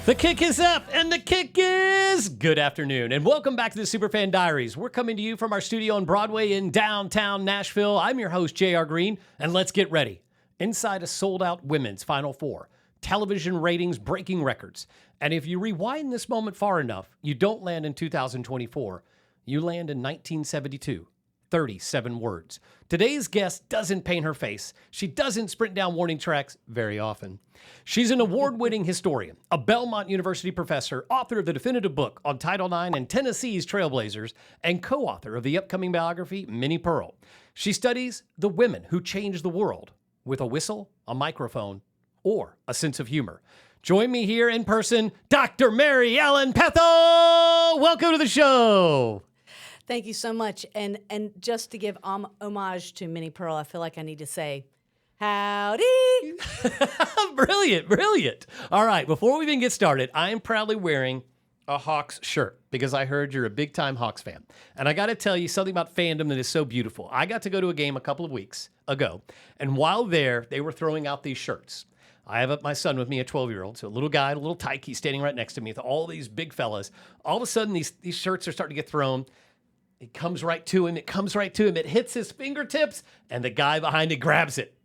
The kick is up, and the kick is good afternoon, and welcome back to the SuperFan Diaries. We're coming to you from our studio on Broadway in downtown Nashville. I'm your host, J.R. Green, and let's get ready. Inside a sold-out women's Final Four, television ratings breaking records. And if you rewind this moment far enough, you don't land in 2024. You land in 1972. 37 words. Today's guest doesn't paint her face. She doesn't sprint down warning tracks very often. She's an award-winning historian, a Belmont University professor, author of the definitive book on Title IX and Tennessee's Trailblazers, and co-author of the upcoming biography, Minnie Pearl. She studies the women who changed the world with a whistle, a microphone, or a sense of humor. Join me here in person, Dr. Mary Ellen Pethel! Welcome to the show! Thank you so much. And just to give homage to Minnie Pearl, I feel like I need to say, howdy. Brilliant. All right, before we even get started, I am proudly wearing a Hawks shirt because I heard you're a big-time Hawks fan. And I got to tell you something about fandom that is so beautiful. I got to go to a game a couple of weeks ago, and while there, they were throwing out these shirts. I have my son with me, a 12-year-old, so a little guy, a little tyke, he's standing right next to me with all these big fellas. All of a sudden, these shirts are starting to get thrown. It comes right to him. It hits his fingertips, and the guy behind it grabs it.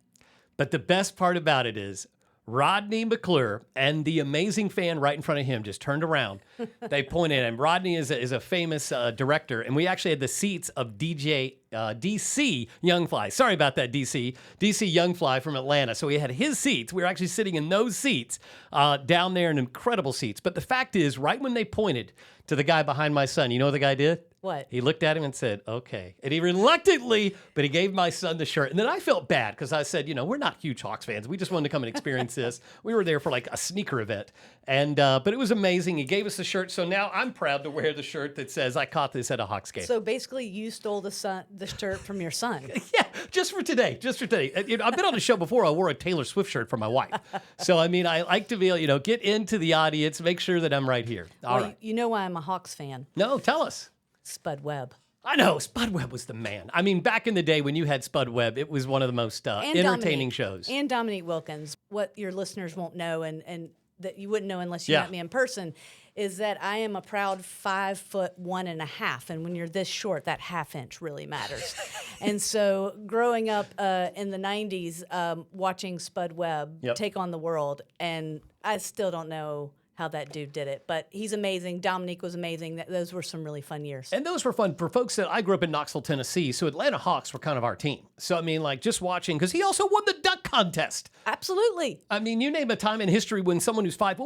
But the best part about it is Rodney McClure and the amazing fan right in front of him just turned around. They pointed at him. Rodney is a famous director, and we actually had the seats of DC Youngfly. Sorry about that, DC Youngfly from Atlanta. So we had his seats. We were actually sitting in those seats down there in incredible seats. But the fact is, right when they pointed to the guy behind my son, you know what the guy did? What? He looked at him and said, okay. And he reluctantly, but he gave my son the shirt. And then I felt bad because I said, we're not huge Hawks fans. We just wanted to come and experience this. We were there for like a sneaker event. And but it was amazing. He gave us the shirt. So now I'm proud to wear the shirt that says, I caught this at a Hawks game. So basically you stole the shirt from your son. Yeah, just for today. I've been on the show before. I wore a Taylor Swift shirt for my wife. So, I like to be able, get into the audience, make sure that I'm right here. All right. You know why I'm a Hawks fan? No, tell us. Spud Webb. I know, Spud Webb was the man. Back in the day when you had Spud Webb, it was one of the most entertaining shows. And Dominique Wilkins. What your listeners won't know, and that you wouldn't know unless you met me in person, is that I am a proud 5'1.5", and when you're this short, that half inch really matters. And so, growing up in the '90s, watching Spud Webb take on the world, and I still don't know how that dude did it, but he's amazing. Dominique was amazing. Those were some really fun years. And those were fun for folks that I grew up in Knoxville, Tennessee. So Atlanta Hawks were kind of our team. So just watching, because he also won the dunk contest. Absolutely. You name a time in history when someone who's 5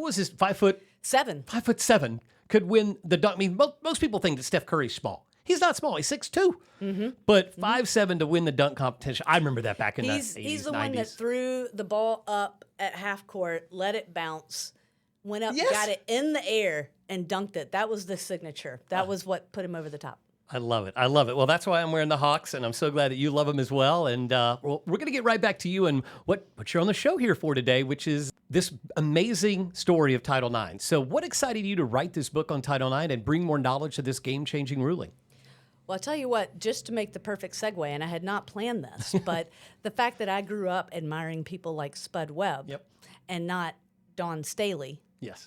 foot 7 could win the dunk. Most people think that Steph Curry's small. He's not small. He's 6'2". Mm-hmm. But 5'7" to win the dunk competition. I remember that back in the 80s, He's the 90s. one that threw the ball up at half court, let it bounce, went up, got it in the air, and dunked it. That was the signature. That was what put him over the top. I love it. Well, that's why I'm wearing the Hawks, and I'm so glad that you love them as well. And we're going to get right back to you and what you're on the show here for today, which is this amazing story of Title IX. So what excited you to write this book on Title IX and bring more knowledge to this game-changing ruling? Well, I'll tell you what, just to make the perfect segue, and I had not planned this, but the fact that I grew up admiring people like Spud Webb and not Dawn Staley,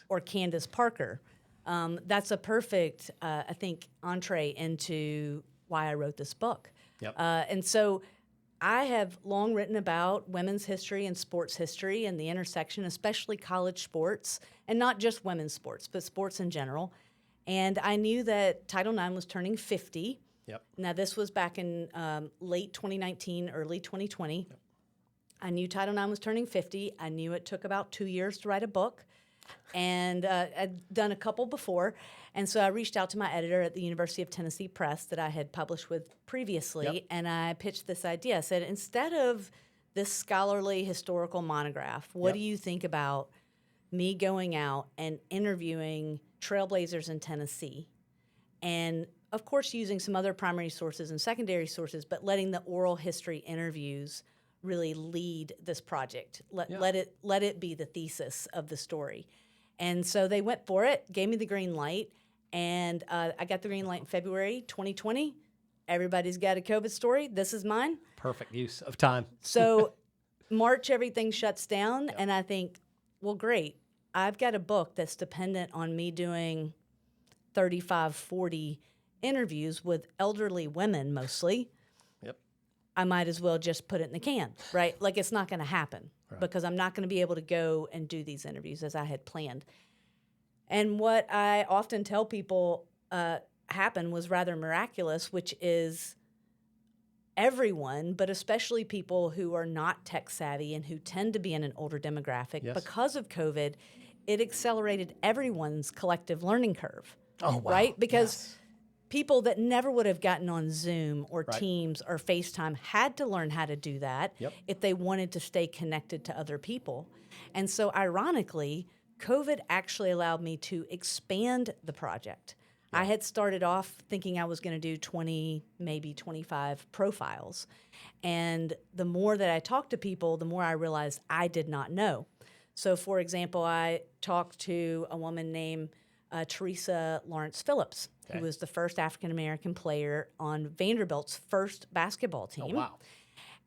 or Candace Parker. That's a perfect, I think, entree into why I wrote this book. And so I have long written about women's history and sports history and the intersection, especially college sports, and not just women's sports, but sports in general. And I knew that Title IX was turning 50. Now, this was back in late 2019, early 2020. I knew Title IX was turning 50. I knew it took about 2 years to write a book. And I'd done a couple before. And so I reached out to my editor at the University of Tennessee Press that I had published with previously, and I pitched this idea. I said, instead of this scholarly historical monograph, what do you think about me going out and interviewing trailblazers in Tennessee? And, of course, using some other primary sources and secondary sources, but letting the oral history interviews really lead this project. Let it be the thesis of the story. And so they went for it, gave me the green light, and I got the green light in February 2020. Everybody's got a COVID story. This is mine. Perfect use of time. So March, everything shuts down, and I think, well, great. I've got a book that's dependent on me doing 35, 40 interviews with elderly women mostly. Yep. I might as well just put it in the can, right? Like, it's not going to happen because I'm not going to be able to go and do these interviews as I had planned. And what I often tell people happened was rather miraculous, which is everyone, but especially people who are not tech savvy and who tend to be in an older demographic, because of COVID, it accelerated everyone's collective learning curve. Oh, wow. Right? Because people that never would have gotten on Zoom or Teams or FaceTime had to learn how to do that if they wanted to stay connected to other people. And so ironically, COVID actually allowed me to expand the project. I had started off thinking I was going to do 20, maybe 25 profiles. And the more that I talked to people, the more I realized I did not know. So, for example, I talked to a woman named Teresa Lawrence Phillips, who was the first African-American player on Vanderbilt's first basketball team. Oh, wow.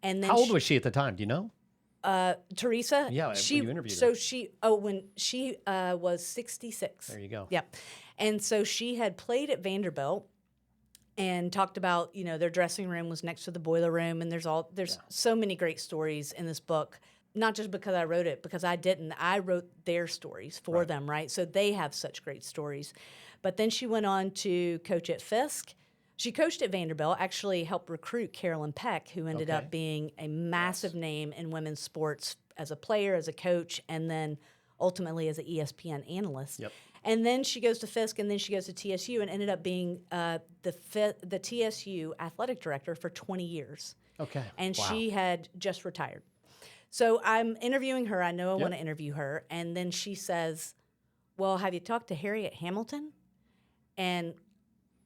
And then how old was she at the time? Do you know? Teresa? Yeah, when you interviewed her. So when she was 66. There you go. Yep. And so she had played at Vanderbilt and talked about, their dressing room was next to the boiler room. And there's so many great stories in this book, not just because I wrote it, because I didn't. I wrote their stories for them, right? So they have such great stories. But then she went on to coach at Fisk. She coached at Vanderbilt, actually helped recruit Ellen Pethel, who ended up being a massive name in women's sports as a player, as a coach, and then ultimately as an ESPN analyst. Yep. And then she goes to Fisk, and then she goes to TSU, and ended up being the TSU athletic director for 20 years. Okay. And she had just retired. So I'm interviewing her. I know I want to interview her. And then she says, well, have you talked to Harriet Hamilton? And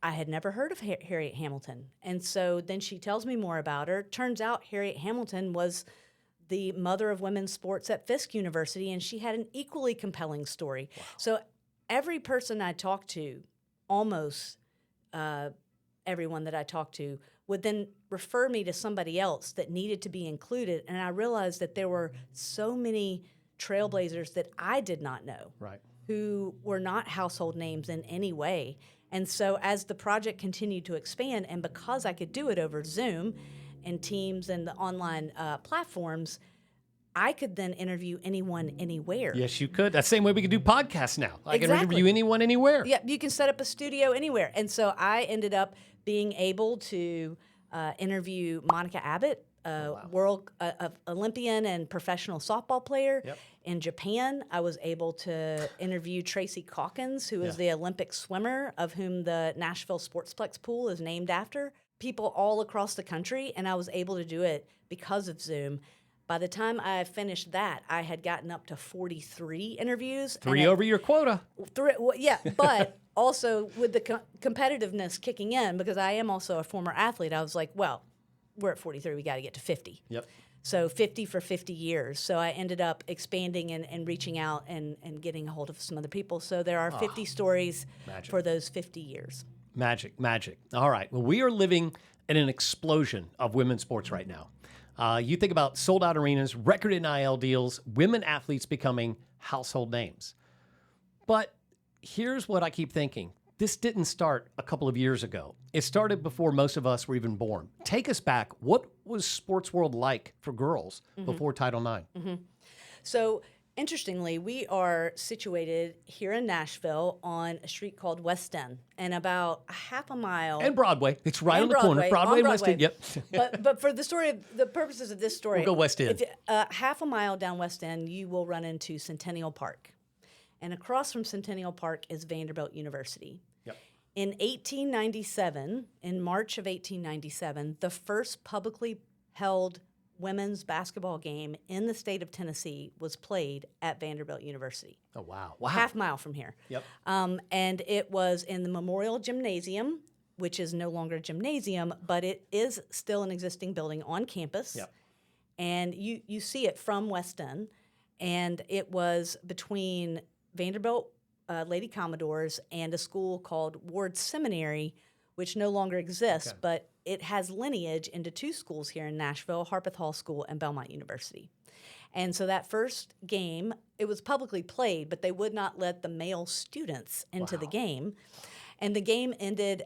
I had never heard of Harriet Hamilton. And so then she tells me more about her. Turns out Harriet Hamilton was the mother of women's sports at Fisk University, and she had an equally compelling story. Wow. So every person I talked to, almost everyone that I talked to, would then refer me to somebody else that needed to be included. And I realized that there were so many trailblazers that I did not know, who were not household names in any way. And so as the project continued to expand, and because I could do it over Zoom and Teams and the online platforms, I could then interview anyone anywhere. Yes, you could. That's the same way we can do podcasts now. I can interview anyone anywhere. Yeah, you can set up a studio anywhere. And so I ended up being able to interview Monica Abbott, world Olympian and professional softball player. Yep. In Japan, I was able to interview Tracy Calkins, who is the Olympic swimmer of whom the Nashville Sportsplex pool is named after. People all across the country, and I was able to do it because of Zoom. By the time I finished that, I had gotten up to 43 interviews. Three over your quota. But also with the competitiveness kicking in, because I am also a former athlete, I was like, well, we're at 43, we got to get to 50. Yep. So 50 for 50 years. So I ended up expanding and reaching out and getting a hold of some other people. So there are 50 stories for those 50 years. Magic. All right. Well, we are living in an explosion of women's sports right now. You think about sold-out arenas, record NIL deals, women athletes becoming household names. But here's what I keep thinking. This didn't start a couple of years ago. It started before most of us were even born. Take us back. What was sports world like for girls before Title IX? Mm-hmm. So, interestingly, we are situated here in Nashville on a street called West End, and about a half a mile. And Broadway. It's right on the corner. Broadway and West End. Yep. but for the purposes of this story, we'll go West End. Half a mile down West End, you will run into Centennial Park. And across from Centennial Park is Vanderbilt University. Yep. In 1897, in March of 1897, the first publicly held women's basketball game in the state of Tennessee was played at Vanderbilt University. Oh, wow. Half mile from here. Yep. And it was in the Memorial Gymnasium, which is no longer a gymnasium, but it is still an existing building on campus. Yep. And you see it from West End. And it was between Vanderbilt Lady Commodores and a school called Ward Seminary, which no longer exists, but it has lineage into two schools here in Nashville, Harpeth Hall School and Belmont University. And so that first game, it was publicly played, but they would not let the male students into the game. And the game ended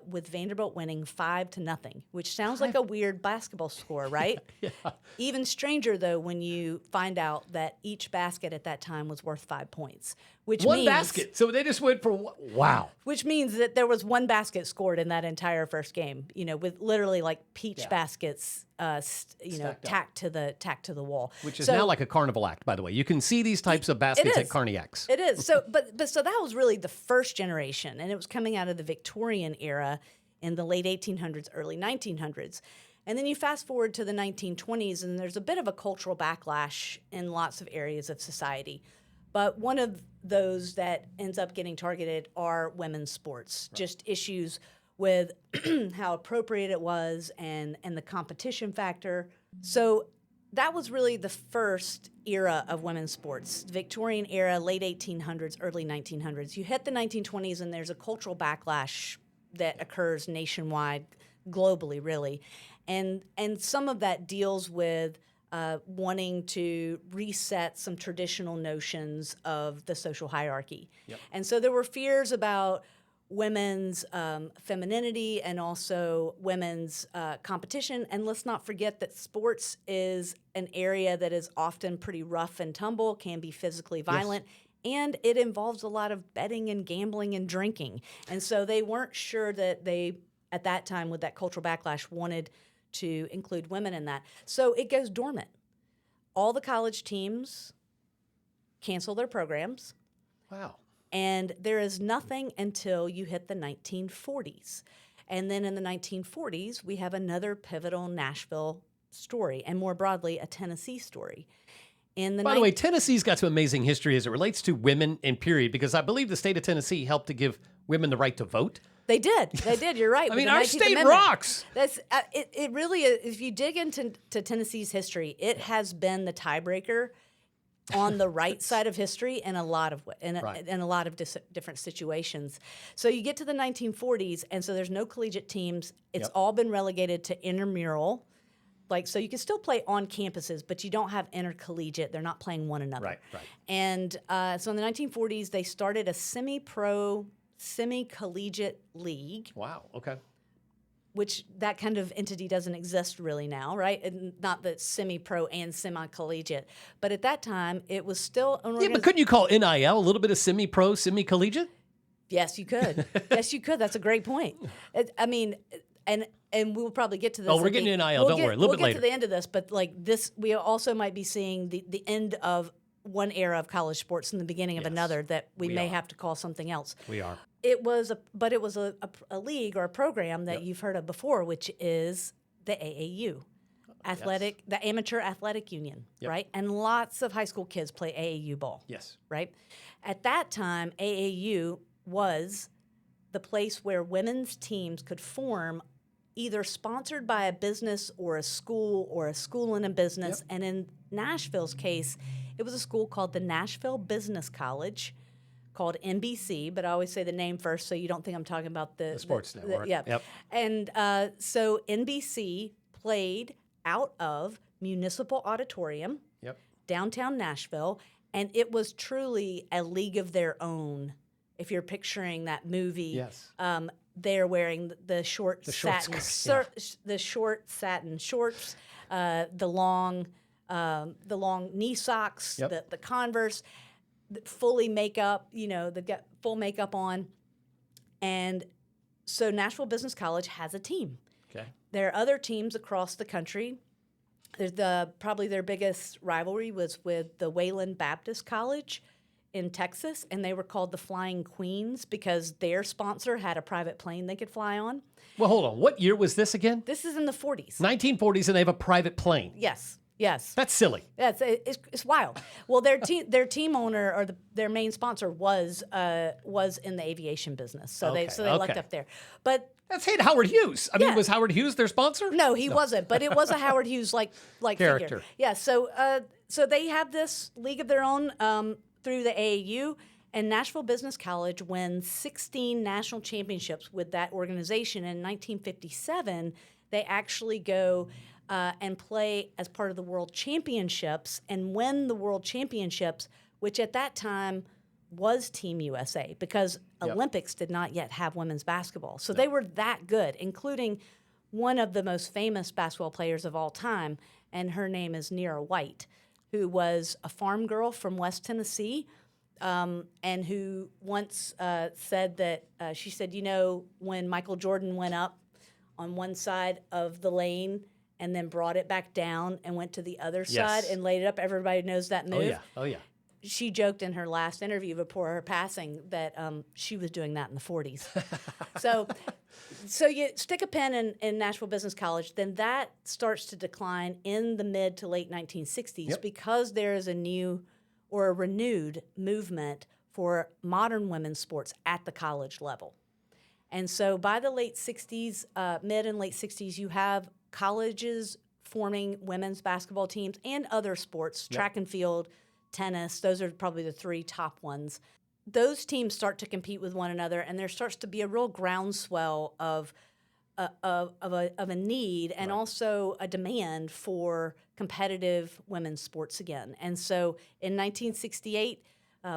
with Vanderbilt winning 5-0, which sounds like a weird basketball score, right? Yeah. Even stranger, though, when you find out that each basket at that time was worth 5 points. One basket. So they just went for wow. Which means that there was one basket scored in that entire first game, with literally like peach baskets, tacked to the wall. Which is now like a carnival act, by the way. You can see these types of baskets at Carniacs. It is. So, so that was really the first generation, and it was coming out of the Victorian era in the late 1800s, early 1900s. And then you fast forward to the 1920s, and there's a bit of a cultural backlash in lots of areas of society. But one of those that ends up getting targeted are women's sports, just issues with how appropriate it was and the competition factor. So that was really the first era of women's sports, Victorian era, late 1800s, early 1900s. You hit the 1920s, and there's a cultural backlash that occurs nationwide, globally, really. And some of that deals with wanting to reset some traditional notions of the social hierarchy. Yep. And so there were fears about women's femininity and also women's competition. And let's not forget that sports is an area that is often pretty rough and tumble, can be physically violent, and it involves a lot of betting and gambling and drinking. And so they weren't sure that they, at that time with that cultural backlash, wanted to include women in that. So it goes dormant. All the college teams cancel their programs. Wow. And there is nothing until you hit the 1940s. And then in the 1940s, we have another pivotal Nashville story, and more broadly, a Tennessee story. By the way, Tennessee's got some amazing history as it relates to women in period, because I believe the state of Tennessee helped to give women the right to vote. They did. You're right. I mean, our state rocks. That's it. Really is. If you dig into Tennessee's history, it has been the tiebreaker on the right side of history in a lot of different situations. So you get to the 1940s, and so there's no collegiate teams. It's all been relegated to intramural. So you can still play on campuses, but you don't have intercollegiate. They're not playing one another. Right. And so in the 1940s, they started a semi-pro, semi-collegiate league. Wow, okay. Which that kind of entity doesn't exist really now, right? And not that semi-pro and semi-collegiate. But at that time, it was still an but couldn't you call NIL a little bit of semi-pro, semi-collegiate? Yes, you could. Yes, you could. That's a great point. And we'll probably get to this. Oh, we're getting to NIL. Don't worry. A little bit later. We'll get to the end of this, but this, we also might be seeing the end of one era of college sports and the beginning of another that we may have to call something else. We are. It was a league or a program that you've heard of before, which is the AAU, the Amateur Athletic Union, right? And lots of high school kids play AAU ball. Yes. Right? At that time, AAU was the place where women's teams could form, either sponsored by a business or a school in a business. And in Nashville's case, it was a school called the Nashville Business College, called NBC, but I always say the name first so you don't think I'm talking about the sports network. And so NBC played out of Municipal Auditorium, downtown Nashville, and it was truly a league of their own. If you're picturing that movie, they're wearing the short satin shorts, the long knee socks, the Converse, fully makeup. They've got full makeup on, and so Nashville Business College has a team. Okay. There are other teams across the country. There's probably their biggest rivalry was with the Wayland Baptist College in Texas, and they were called the Flying Queens because their sponsor had a private plane they could fly on. Well, hold on. What year was this again? This is in the 40s. 1940s, and they have a private plane. Yes. That's silly. It's wild. Well, their team owner or their main sponsor was in the aviation business, so they lucked up there. But that's Howard Hughes. I mean, was Howard Hughes their sponsor? No, he wasn't. But it was a Howard Hughes like character. Figure. Yeah. So they have this league of their own through the AAU, and Nashville Business College wins 16 national championships with that organization. In 1957, they actually go and play as part of the World Championships and win the World Championships, which at that time was Team USA because Olympics did not yet have women's basketball. So they were that good, including one of the most famous basketball players of all time, and her name is Nera White, who was a farm girl from West Tennessee, and who once said that, she said, you know, when Michael Jordan went up on one side of the lane and then brought it back down and went to the other side and laid it up, everybody knows that move. Oh, yeah. She joked in her last interview before her passing that she was doing that in the 40s. So you stick a pin in Nashville Business College, then that starts to decline in the mid to late 1960s because there is a new or a renewed movement for modern women's sports at the college level. And so by the late 60s, mid and late 60s, you have colleges forming women's basketball teams and other sports, track and field, tennis. Those are probably the three top ones. Those teams start to compete with one another, and there starts to be a real groundswell of a need and also a demand for competitive women's sports again. And so in 1968,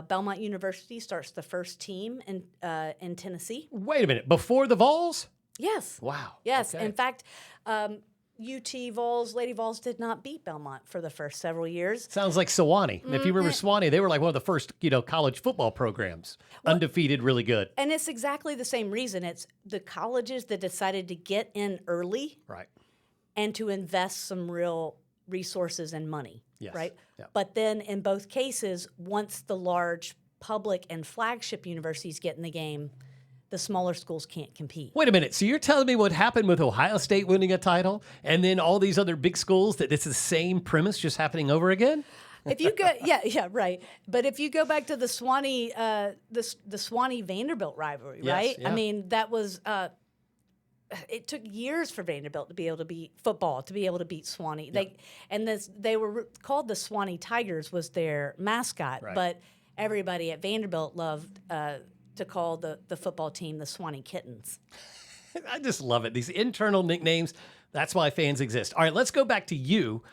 Belmont University starts the first team in Tennessee. Wait a minute, before the Vols? Yes. Wow. Yes. Okay. In fact, UT Vols, Lady Vols did not beat Belmont for the first several years. Sounds like Sewanee. If you remember Sewanee, they were like one of the first, college football programs. Undefeated, really good. And it's exactly the same reason. It's the colleges that decided to get in early. Right. And to invest some real resources and money. Yes. Right? Yeah. But then in both cases, once the large public and flagship universities get in the game, the smaller schools can't compete. Wait a minute. So you're telling me what happened with Ohio State winning a title and then all these other big schools, that it's the same premise just happening over again? If you go, yeah, right. But if you go back to the Swanee, the Swanee Vanderbilt rivalry, right? Yeah. I mean, that was it took years for Vanderbilt to be able to beat football, to be able to beat Swanee. They were called the Swanee Tigers was their mascot, but everybody at Vanderbilt loved to call the football team the Swanee Kittens. I just love it. These internal nicknames, that's why fans exist. All right, let's go back to you.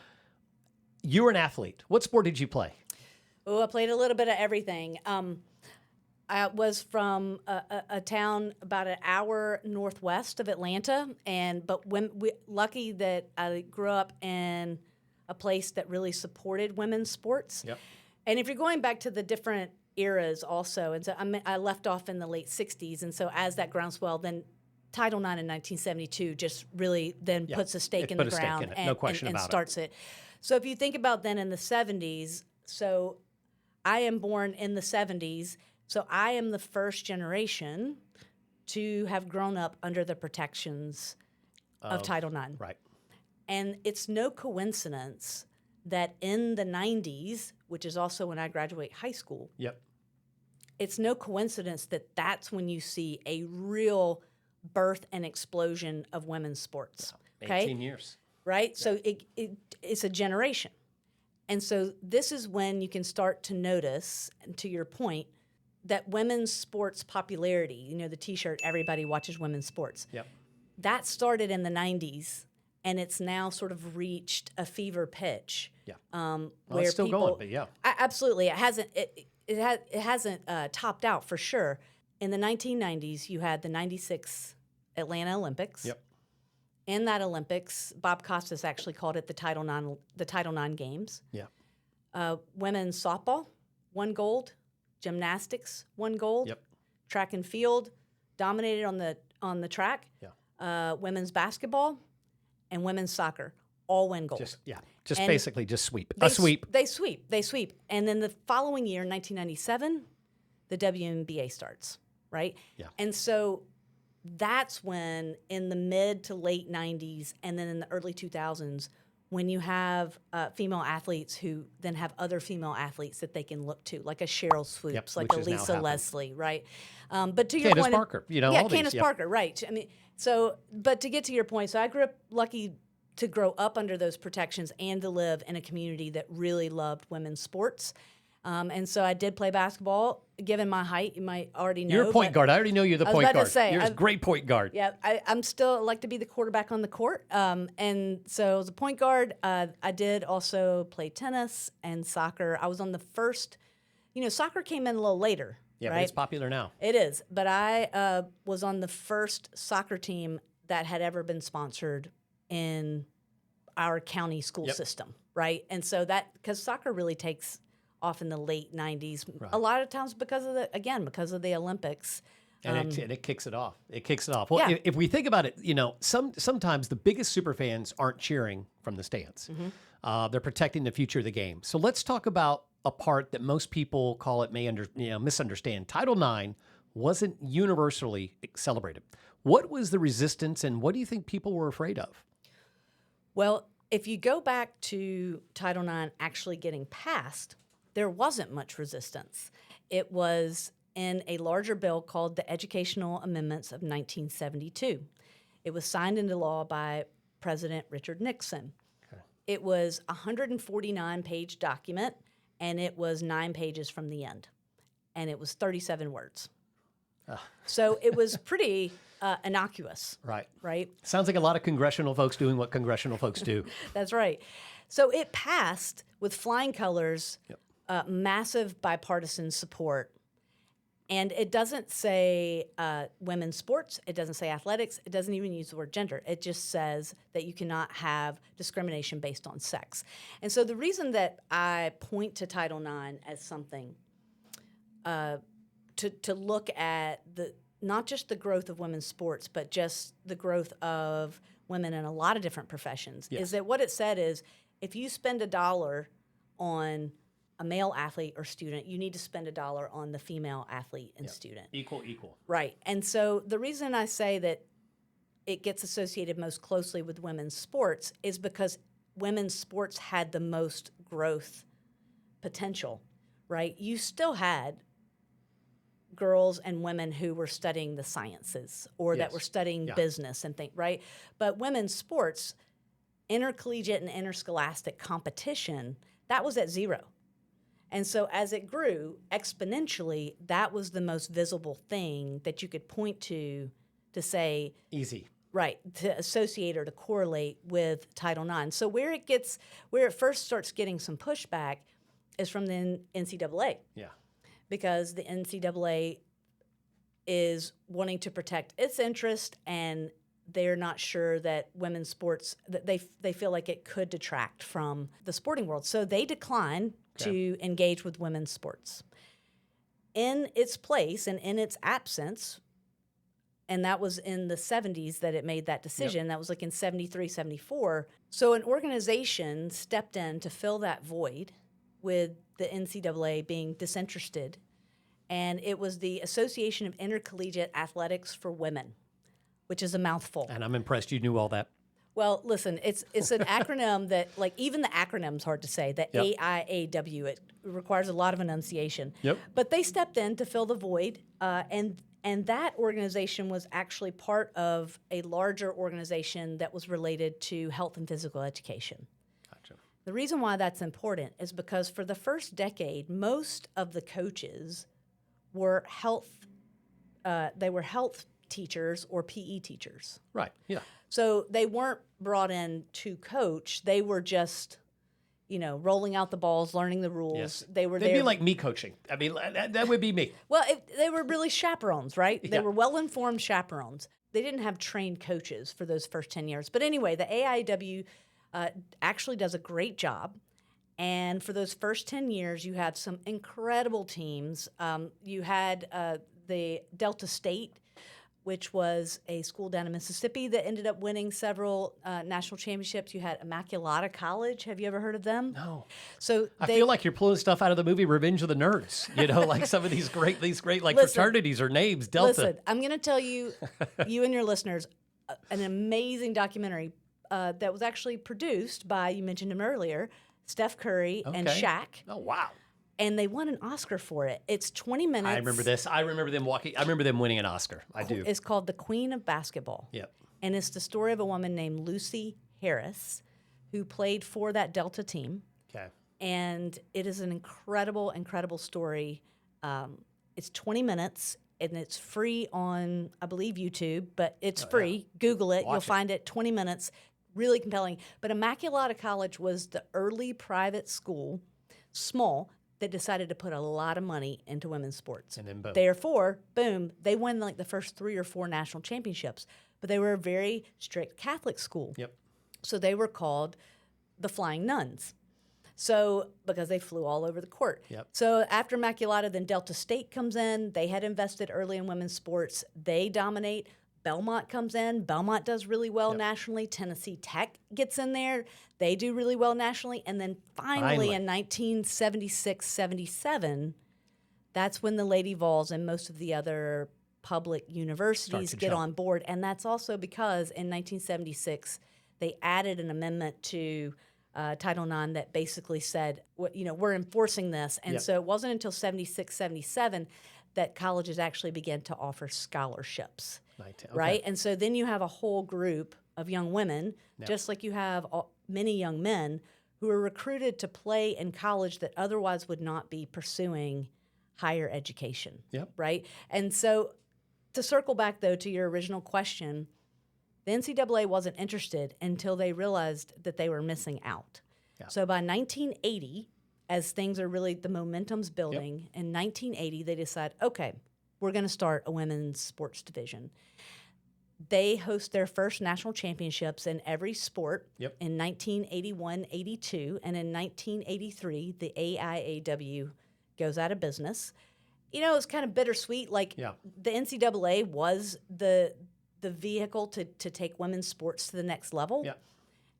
You were an athlete. What sport did you play? Oh, I played a little bit of everything. I was from a town about an hour northwest of Atlanta, but lucky that I grew up in a place that really supported women's sports. Yep. And if you're going back to the different eras also, and so I left off in the late 60s, and so as that groundswell, then Title IX in 1972 just really then puts a stake in the ground and starts it. So if you think about then in the 70s, so I am born in the 70s, so I am the first generation to have grown up under the protections of Title IX. Right. And it's no coincidence that in the 90s, which is also when I graduate high school, it's no coincidence that that's when you see a real birth and explosion of women's sports. Yeah, 18 years. Right? Yeah. So it's a generation. And so this is when you can start to notice, and to your point, that women's sports popularity, the T-shirt, everybody watches women's sports. Yep. That started in the 90s, and it's now sort of reached a fever pitch. Yeah. Where it's still people, going, but absolutely. It hasn't topped out for sure. In the 1990s, you had the 96 Atlanta Olympics. Yep. In that Olympics, Bob Costas actually called it the Title IX Games. Yeah. Women's softball won gold. Gymnastics won gold. Yep. Track and field dominated on the track. Yeah. Women's basketball and women's soccer all win gold. Just basically sweep. They sweep. And then the following year, 1997, the WNBA starts, right? Yeah. And so that's when, in the mid to late 90s and then in the early 2000s, when you have female athletes who then have other female athletes that they can look to, like a Cheryl Swoops, like a Lisa Leslie, right? But to your Candace point, Parker, all Candace these, Parker, right? I mean, but to get to your point, so I grew up lucky to grow up under those protections and to live in a community that really loved women's sports. And so I did play basketball. Given my height, you might already know. You're a point guard. I already know you're the point guard. I was about to say, you're a great point guard. Yeah, I'm still like to be the quarterback on the court. And so as a point guard, I did also play tennis and soccer. I was on the first, soccer came in a little later. Yeah, right? But it's popular now. It is. But I was on the first soccer team that had ever been sponsored in our county school system, right? And so because soccer really takes off in the late 90s, a lot of times because of the Olympics. And it kicks it off. It kicks it off. Well, if we think about it, sometimes the biggest super fans aren't cheering from the stands. Mm-hmm. They're protecting the future of the game. So let's talk about a part that most people misunderstand. Title IX wasn't universally celebrated. What was the resistance, and what do you think people were afraid of? Well, if you go back to Title IX actually getting passed, there wasn't much resistance. It was in a larger bill called the Educational Amendments of 1972. It was signed into law by President Richard Nixon. Okay. It was a 149-page document, and it was 9 pages from the end, and it was 37 words. So it was pretty innocuous. Right? Sounds like a lot of congressional folks doing what congressional folks do. That's right. So it passed with flying colors, massive bipartisan support. And it doesn't say women's sports. It doesn't say athletics. It doesn't even use the word gender. It just says that you cannot have discrimination based on sex. And so the reason that I point to Title IX as something to look at not just the growth of women's sports, but just the growth of women in a lot of different professions, is that what it said is if you spend $1 on a male athlete or student, you need to spend $1 on the female athlete and student. Equal. Right. And so the reason I say that it gets associated most closely with women's sports is because women's sports had the most growth potential, right? You still had girls and women who were studying the sciences or that were studying business and things, right? But women's sports, intercollegiate and interscholastic competition, that was at 0. And so as it grew exponentially, that was the most visible thing that you could point to say easy. Right, to associate or to correlate with Title IX. So where it first starts getting some pushback is from the NCAA. Yeah. Because the NCAA is wanting to protect its interest, and they're not sure that women's sports, that they feel like it could detract from the sporting world. So they decline to engage with women's sports. In its place and in its absence, and that was in the 70s that it made that decision. That was like in 73, 74. So an organization stepped in to fill that void with the NCAA being disinterested, and it was the Association of Intercollegiate Athletics for Women, which is a mouthful. And I'm impressed you knew all that. Well, listen, it's an acronym that, like, even the acronym's hard to say, the AIAW. It requires a lot of enunciation. Yep. But they stepped in to fill the void, and that organization was actually part of a larger organization that was related to health and physical education. Gotcha. The reason why that's important is because for the first decade, most of the coaches were health teachers or PE teachers. Right, yeah. So they weren't brought in to coach. They were just, rolling out the balls, learning the rules. Yes. They'd be like me coaching. I mean, that would be me. Well, they were really chaperones, right? They were well-informed chaperones. They didn't have trained coaches for those first 10 years. But anyway, the AIAW actually does a great job. And for those first 10 years, you had some incredible teams. You had the Delta State, which was a school down in Mississippi that ended up winning several national championships. You had Immaculata College. Have you ever heard of them? No. So I feel like you're pulling stuff out of the movie Revenge of the Nerds. Like some of these great fraternities or names. Delta. Listen, I'm going to tell you, you and your listeners, an amazing documentary that was actually produced by, you mentioned him earlier, Steph Curry and Shaq. Oh, wow. And they won an Oscar for it. It's 20 minutes. I remember this. I remember them winning an Oscar. I do. It's called The Queen of Basketball. Yep. And it's the story of a woman named Lucy Harris who played for that Delta team. Okay. And it is an incredible, incredible story. It's 20 minutes, and it's free on, I believe, YouTube, but it's free. Yeah. Google it. You'll find it. 20 minutes. Really compelling. But Immaculata College was the early private school, small, that decided to put a lot of money into women's sports. And then boom. Therefore, boom, they won like the first 3 or 4 national championships. But they were a very strict Catholic school. Yep. So they were called the Flying Nuns. So, because they flew all over the court. Yep. So after Immaculata, then Delta State comes in. They had invested early in women's sports. They dominate. Belmont comes in. Belmont does really well nationally. Tennessee Tech gets in there. They do really well nationally. And then finally in 1976-77, that's when the Lady Vols and most of the other public universities get on board. And that's also because in 1976, they added an amendment to Title IX that basically said, we're enforcing this. And so it wasn't until 76, 77 that colleges actually began to offer scholarships, right? And so then you have a whole group of young women, just like you have many young men, who are recruited to play in college that otherwise would not be pursuing higher education, right? And so to circle back, though, to your original question, the NCAA wasn't interested until they realized that they were missing out. So by 1980, as things are really, the momentum's building, in 1980, they decide, okay, we're going to start a women's sports division. They host their first national championships in every sport in 1981-82, and in 1983, the AIAW goes out of business. It's kind of bittersweet. Like, the NCAA was the vehicle to take women's sports to the next level.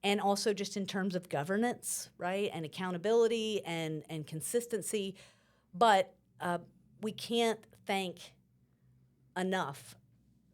And also just in terms of governance, right, and accountability and consistency. But we can't thank enough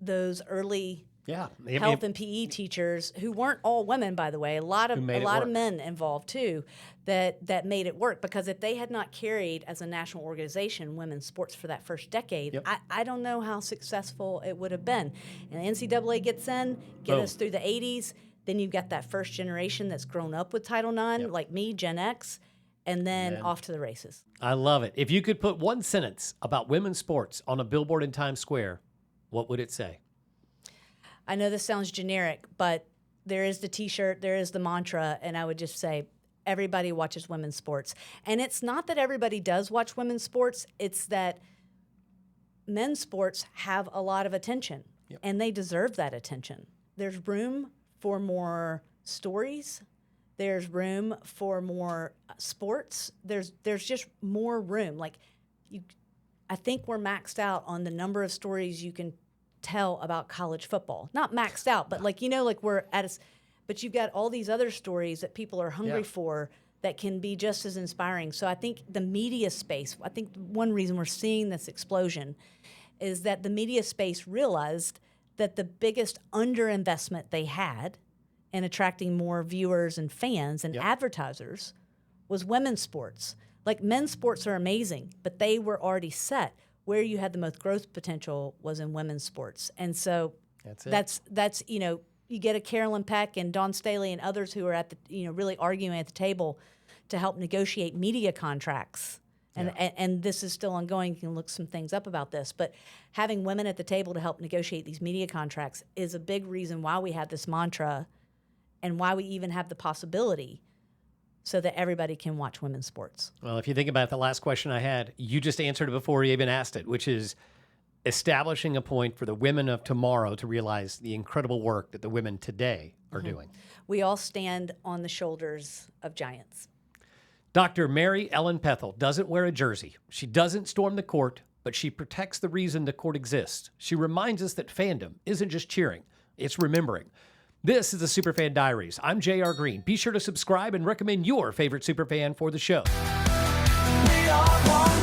those early health and PE teachers, who weren't all women, by the way. A lot of men involved too, that made it work. Because if they had not carried as a national organization women's sports for that first decade, I don't know how successful it would have been. And the NCAA gets in, get us through the 80s. Then you've got that first generation that's grown up with Title IX, like me, Gen X, and then off to the races. I love it. If you could put one sentence about women's sports on a billboard in Times Square, what would it say? I know this sounds generic, but there is the T-shirt, there is the mantra, and I would just say everybody watches women's sports. And it's not that everybody does watch women's sports, it's that men's sports have a lot of attention, and they deserve that attention. There's room for more stories. There's room for more sports. There's just more room. I think we're maxed out on the number of stories you can tell about college football. Not maxed out, but we're at but you've got all these other stories that people are hungry for that can be just as inspiring. So I think the media space, one reason we're seeing this explosion is that the media space realized that the biggest underinvestment they had in attracting more viewers and fans and advertisers was women's sports. Like, men's sports are amazing, but they were already set. Where you had the most growth potential was in women's sports. And so that's you get a Carolyn Peck and Dawn Staley and others who are at the, really arguing at the table to help negotiate media contracts. And this is still ongoing. You can look some things up about this. But having women at the table to help negotiate these media contracts is a big reason why we have this mantra and why we even have the possibility so that everybody can watch women's sports. Well, if you think about the last question I had, you just answered it before you even asked it, which is establishing a point for the women of tomorrow to realize the incredible work that the women today are doing. We all stand on the shoulders of giants. Dr. Mary Ellen Pethel doesn't wear a jersey. She doesn't storm the court, but she protects the reason the court exists. She reminds us that fandom isn't just cheering, it's remembering. This is the SuperFan Diaries. I'm J.R. Green. Be sure to subscribe and recommend your favorite SuperFan for the show. We are one.